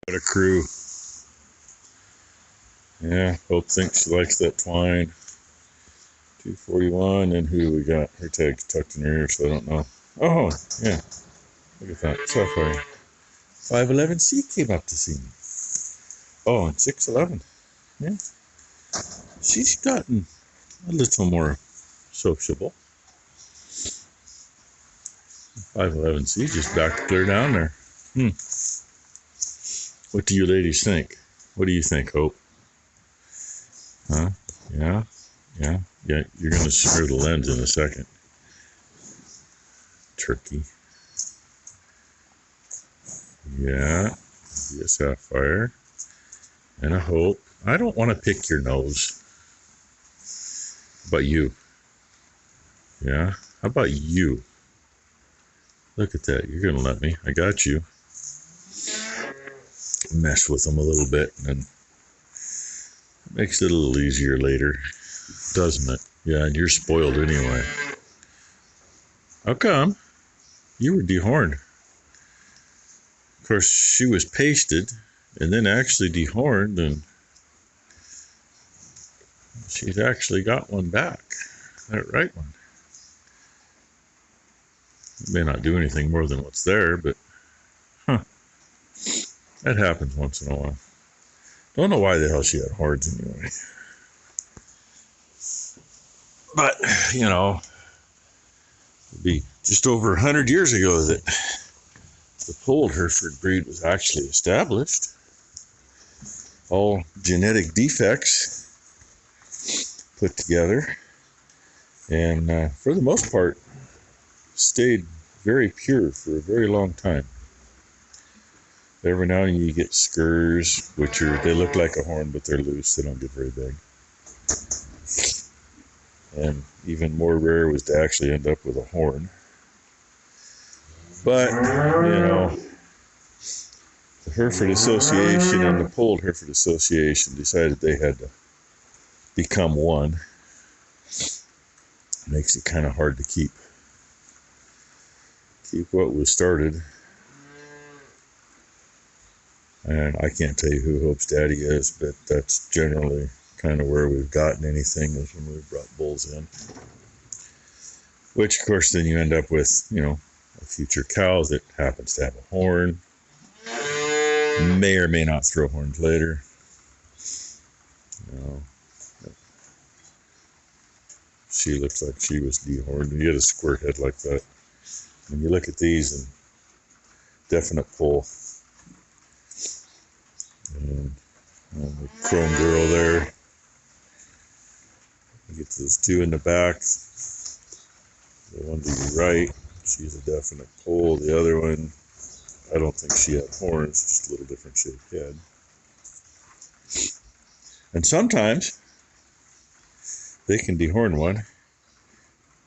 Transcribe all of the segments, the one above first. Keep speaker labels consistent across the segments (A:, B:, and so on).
A: What a crew. Yeah, Hope thinks she likes that twine. 241, and who do we got? Her tag's tucked in her ear, so I don't know. Oh, yeah. Look at that. Sapphire. 511C came up to see me. Oh, and 611. Yeah. She's gotten a little more sociable. 511C just back clear down there. What do you ladies think? What do you think, Hope? Huh? Yeah? Yeah? Yeah, you're going to screw the lens in a second. Turkey. Yeah. Be a Sapphire. And a Hope. I don't want to pick your nose. How about you? Yeah? How about you? Look at that. You're going to let me. I got you. Mess with them a little bit, and then it makes it a little easier later, doesn't it? Yeah, and you're spoiled anyway. How come? You were dehorned. Of course, she was pasted and then actually dehorned, and she's actually got one back. That right one. It may not do anything more than what's there, but that happens once in a while. Don't know why the hell she had horns anyway. But, you know, it'd be just over 100 years ago that the polled Hereford breed was actually established. All genetic defects put together. And for the most part, stayed very pure for a very long time. Every now and then you get skurs, which they look like a horn, but they're loose. They don't get very big. And even more rare was to actually end up with a horn. But, you know, the Hereford Association and the Polled Hereford Association decided they had to become one. Makes it kind of hard to keep what was started. And I can't tell you who Hope's daddy is, but that's generally kind of where we've gotten anything, is when we've brought bulls in. Which, of course, then you end up with, you know, a future cow that happens to have a horn. May or may not throw horns later. You know, she looks like she was dehorned. You get a squirt head like that. When you look at these, and definite pull. And the chrome girl there. You get those two in the back. The one to your right, she's a definite pull. The other one, I don't think she had horns, just a little different shaped head. And sometimes they can dehorn one,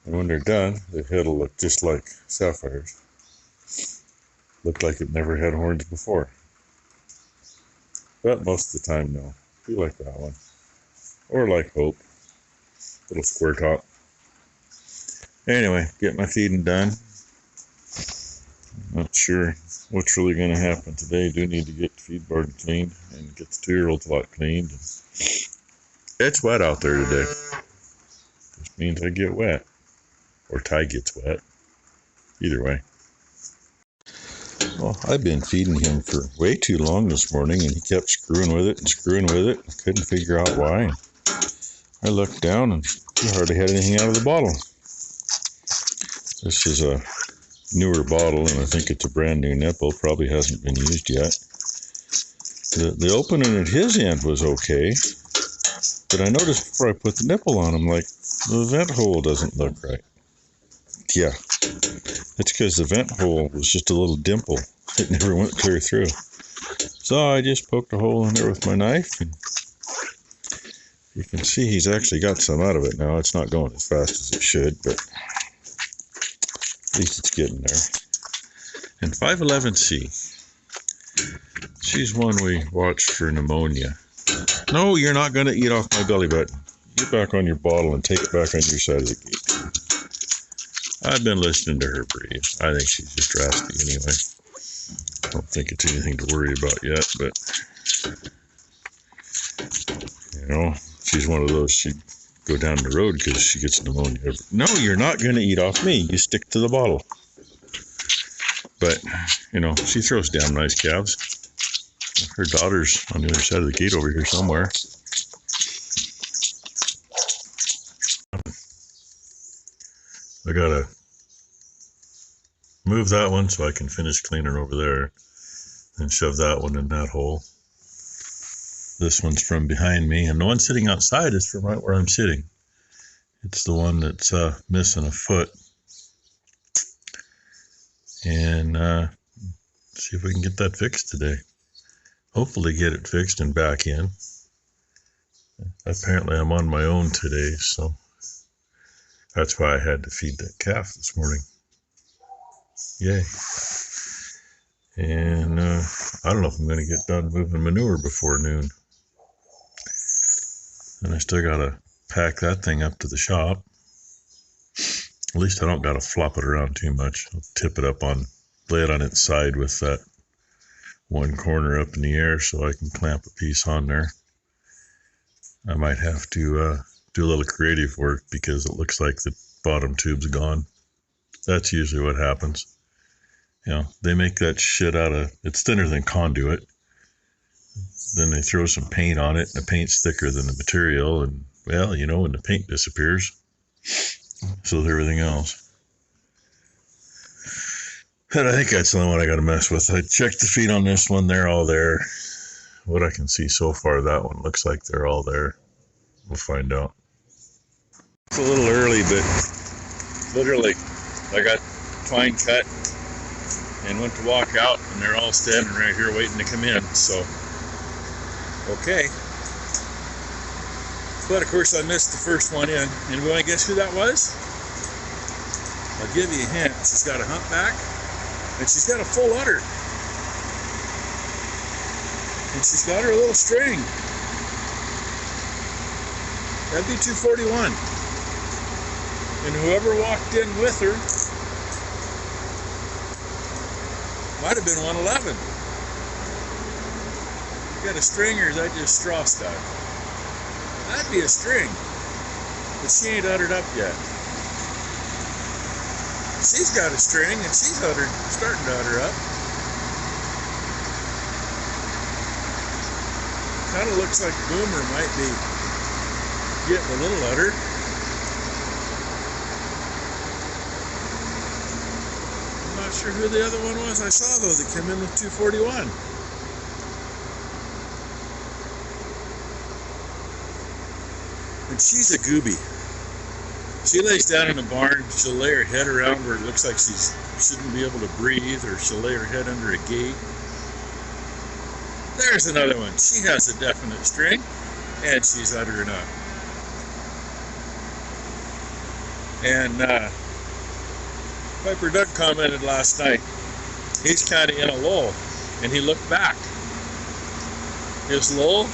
A: and when they're done, the head will look just like Sapphire's. Look like it never had horns before. But most of the time, no. We like that one. Or like Hope. Little square top. Anyway, get my feeding done. Not sure what's really going to happen today. Do need to get the feed barn cleaned and get the 2-year-old lot cleaned. It's wet out there today. This means I get wet. Or Ty gets wet. Either way. Well, I've been feeding him for way too long this morning, and he kept screwing with it and screwing with it. I couldn't figure out why. I looked down, and he hardly had anything out of the bottle. This is a newer bottle, and I think it's a brand new nipple. Probably hasn't been used yet. The opening at his end was okay, but I noticed before I put the nipple on, I'm like, the vent hole doesn't look right. Yeah, it's because the vent hole was just a little dimple. It never went clear through. So I just poked a hole in there with my knife, and you can see he's actually got some out of it now. It's not going as fast as it should, but at least it's getting there. And 511C. She's one we watched for pneumonia. No, you're not going to eat off my belly button. Get back on your bottle and take it back on your side of the gate. I've been listening to her breathe. I think she's just raspy anyway. think it's anything to worry about yet, but you know, she's one of those, she'd go down the road because she gets pneumonia. No, you're not going to eat off me. You stick to the bottle. But, you know, she throws damn nice calves. Her daughter's on the other side of the gate over here somewhere. I gotta move that one so I can finish cleaning over there and shove that one in that hole. This one's from behind me, and the one sitting outside is from right where I'm sitting. It's the one that's missing a foot. And see if we can get that fixed today. Hopefully get it fixed and back in. Apparently I'm on my own today, so that's why I had to feed that calf this morning. Yay. And I don't know if I'm going to get done moving manure before noon. And I still got to pack that thing up to the shop. At least I don't got to flop it around too much. I'll tip it up on, lay it on its side with that one corner up in the air so I can clamp a piece on there. I might have to do a little creative work because it looks like the bottom tube's gone. That's usually what happens. You know, they make that shit out of, it's thinner than conduit. Then they throw some paint on it, and the paint's thicker than the material, and, well, you know, when the paint disappears, so is everything else. And I think that's the only one I got to mess with. I checked the feet on this one. They're all there. What I can see so far, that one looks like they're all there. We'll find out. It's a little early, but literally, I got twine cut and went to walk out, and they're all standing right here waiting to come in. So, okay. But of course, I missed the first one in. And you want to guess who that was? I'll give you a hint. She's got a humpback, and she's got a full udder. And she's got her little string. That'd be 241. And whoever walked in with her might have been 111. You got a string, or is that just straw stuff? That'd be a string. But she ain't uddered up yet. She's got a string, and she's uddered, starting to udder up. Kind of looks like Boomer might be getting a little udder. I'm not sure who the other one was I saw, though, that came in with 241. And she's a gooby. She lays down in the barn. She'll lay her head around where it looks like she shouldn't be able to breathe, or she'll lay her head under a gate. There's another one. She has a definite string, and she's uddering up. And Piper Doug commented last night, he's kind of in a lull, and he looked back. His lull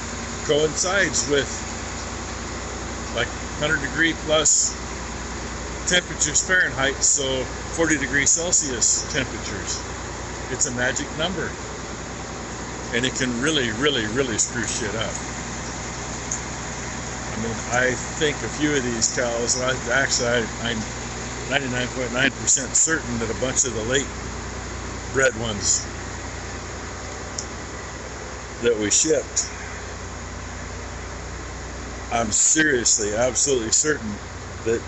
A: coincides with like 100-degree plus temperatures Fahrenheit, so 40-degree Celsius temperatures. It's a magic number. And it can really, really, really screw shit up. I mean, I think a few of these cows, actually I'm 99.9% certain that a bunch of the late bred ones that we shipped, I'm seriously, absolutely certain that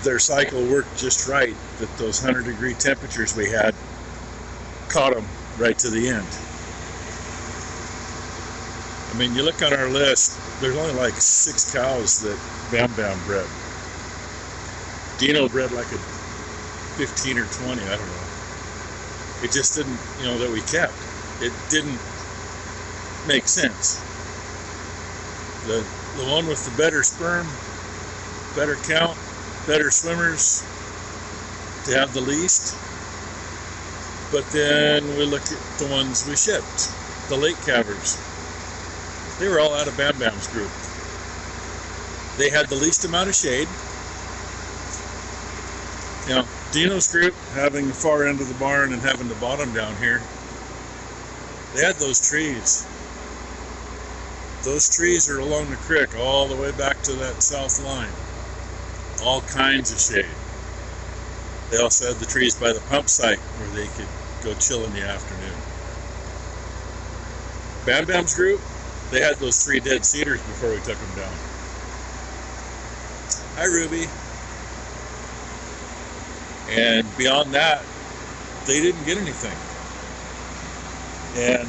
A: their cycle worked just right, that those 100-degree temperatures we had caught them right to the end. I mean, you look on our list, there's only like 6 cows that Bam Bam bred. Dino bred like a 15 or 20, I don't know. It just didn't, you know, that we kept. It didn't make sense. The one with the better sperm, better count, better swimmers, to have the least. But then we look at the ones we shipped, the late calvers. They were all out of Bam Bam's group. They had the least amount of shade. You know, Dino's group, having the far end of the barn and having the bottom down here, They had those trees. Those trees are along the creek all the way back to that south line. All kinds of shade. They also had the trees by the pump site where they could go chill in the afternoon. Bam Bam's group, they had those 3 dead cedars before we took them down. Hi, Ruby. And beyond that, they didn't get anything. And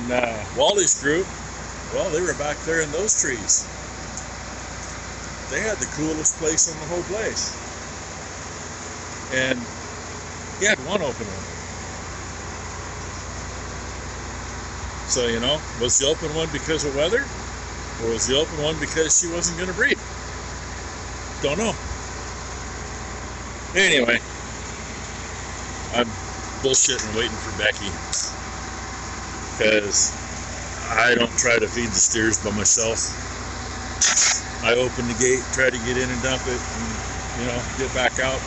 A: Wally's group, well, they were back there in those trees. They had the coolest place in the whole place. And he had one open one. So, you know, was the open one because of weather? Or was the open one because she wasn't going to breed? Don't know. Anyway, I'm bullshitting waiting for Becky. Because I don't try to feed the steers by myself. I open the gate, try to get in and dump it, and, you know, get back out.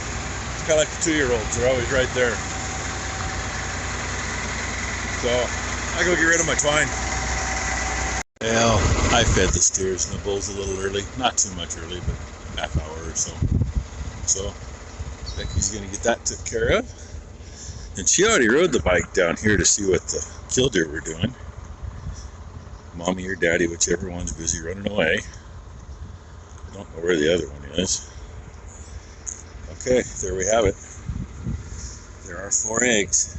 A: It's kind of like the 2-year-olds. They're always right there. So I go get rid of my twine. Well, I fed the steers and the bulls a little early. Not too much early, but a half hour or so. So Becky's going to get that took care of. And she already rode the bike down here to see what the killdeer were doing. Mommy or Daddy, whichever one's busy running away. I don't know where the other one is. Okay, there we have it. There are 4 eggs.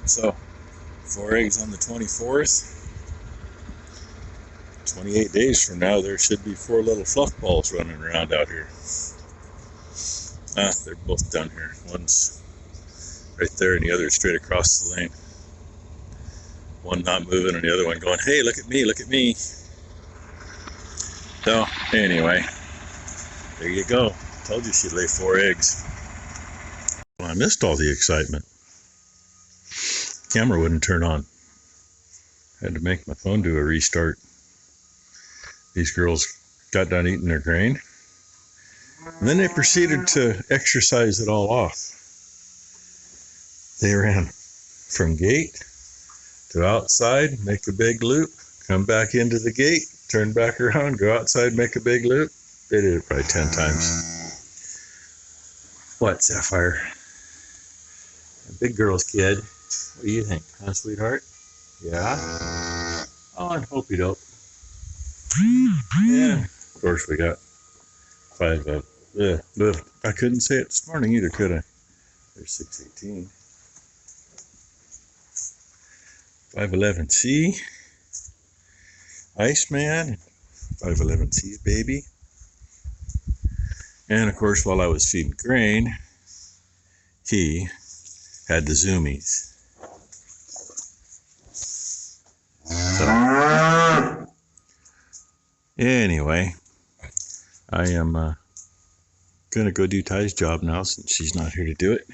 A: So, 4 eggs on the 24th. 28 days from now, there should be 4 little fluff balls running around out here. They're both down here. One's right there and the other straight across the lane. One not moving and the other one going, hey, look at me, look at me. So, anyway, there you go. Told you she'd lay 4 eggs. Well, I missed all the excitement. Camera wouldn't turn on. Had to make my phone do a restart. These girls got done eating their grain. And then they proceeded to exercise it all off. They ran from gate to outside, make a big loop, come back into the gate, turn back around, go outside, make a big loop. They did it probably 10 times. What, Sapphire? A big girl's kid. What do you think, huh, sweetheart? Yeah? Oh, and hopey dope. Yeah. Of course, we got 5 of I couldn't say it this morning either, could I? There's 618. 511C. Iceman. 511C's baby. And of course, while I was feeding grain, he had the zoomies. So, anyway, I am going to go do Ty's job now since she's not here to do it.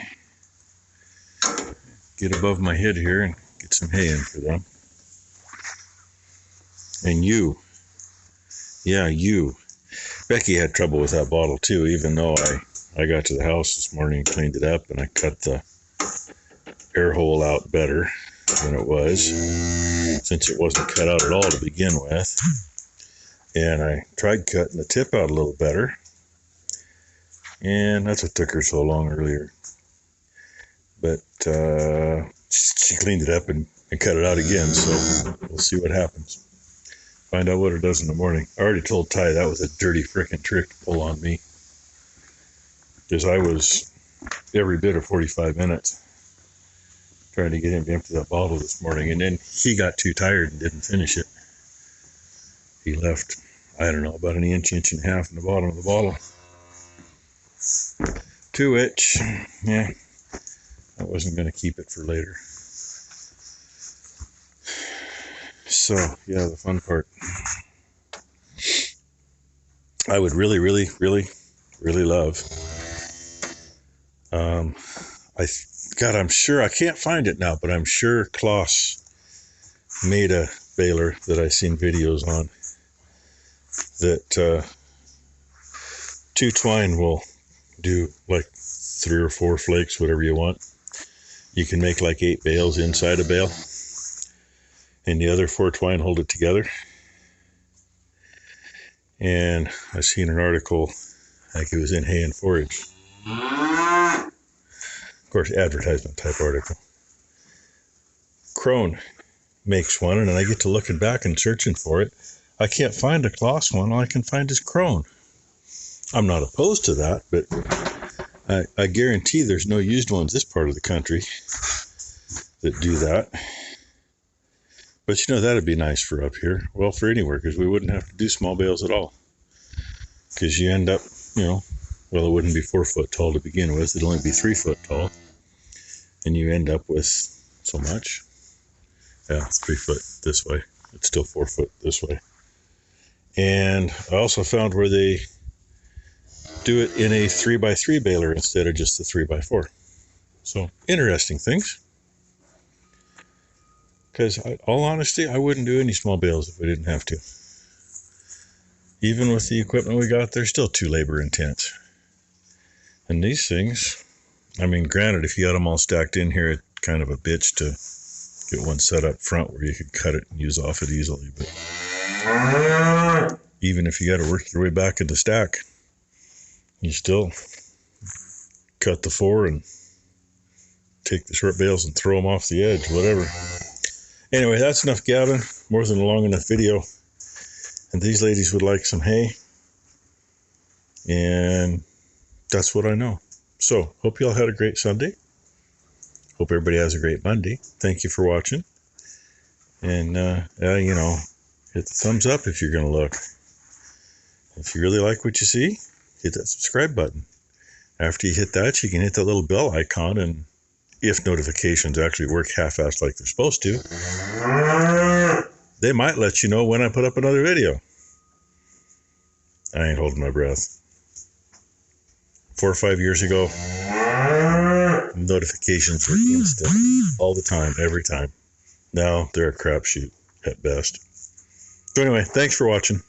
A: Get above my head here and get some hay in for them. And you. Yeah, you. Becky had trouble with that bottle too, even though I got to the house this morning and cleaned it up and I cut the air hole out better than it was, since it wasn't cut out at all to begin with. And I tried cutting the tip out a little better, and that's what took her so long earlier. But she cleaned it up and cut it out again, so we'll see what happens. Find out what it does in the morning. I already told Ty that was a dirty frickin' trick to pull on me, because I was every bit of 45 minutes trying to get him to empty that bottle this morning, and then he got too tired and didn't finish it. He left, I don't know, about an inch and a half in the bottom of the bottle. To which, yeah, I wasn't going to keep it for later. So, yeah, the fun part. I would really, really, really, really love. God, I'm sure, I can't find it now, but I'm sure Klaus made a baler that I've seen videos on that 2 twine will do like 3 or 4 flakes, whatever you want. You can make like 8 bales inside a bale. and the other 4 twine hold it together. And I seen an article, like it was in Hay and Forage. Of course, advertisement type article. Crone makes one, and then I get to looking back and searching for it. I can't find a Kloss one. All I can find is Crone. I'm not opposed to that, but I guarantee there's no used ones this part of the country that do that. But you know, that'd be nice for up here. Well, for anywhere, because we wouldn't have to do small bales at all. Because you end up, you know, well, it wouldn't be 4 foot tall to begin with. It'd only be 3 foot tall. And you end up with so much. Yeah, 3 foot this way. It's still 4 foot this way. And I also found where they do it in a 3x3 baler instead of just the 3x4. So, interesting things. Because, all honesty, I wouldn't do any small bales if I didn't have to. Even with the equipment we got, they're still too labor intense. And these things, I mean, granted, if you had them all stacked in here, it's kind of a bitch to get one set up front where you could cut it and use off it easily. But even if you got to work your way back in the stack, you still cut the 4 and take the short bales and throw them off the edge, whatever. Anyway, that's enough gabbing. More than a long enough video. And these ladies would like some hay. And that's what I know. So, hope you all had a great Sunday. Hope everybody has a great Monday. Thank you for watching. And, you know, hit the thumbs up if you're going to look. If you really like what you see, hit that subscribe button. After you hit that, you can hit that little bell icon, and if notifications actually work half-assed like they're supposed to, they might let you know when I put up another video. I ain't holding my breath. 4 or 5 years ago, notifications were instant, all the time, every time. Now they're a crapshoot at best. So anyway, thanks for watching.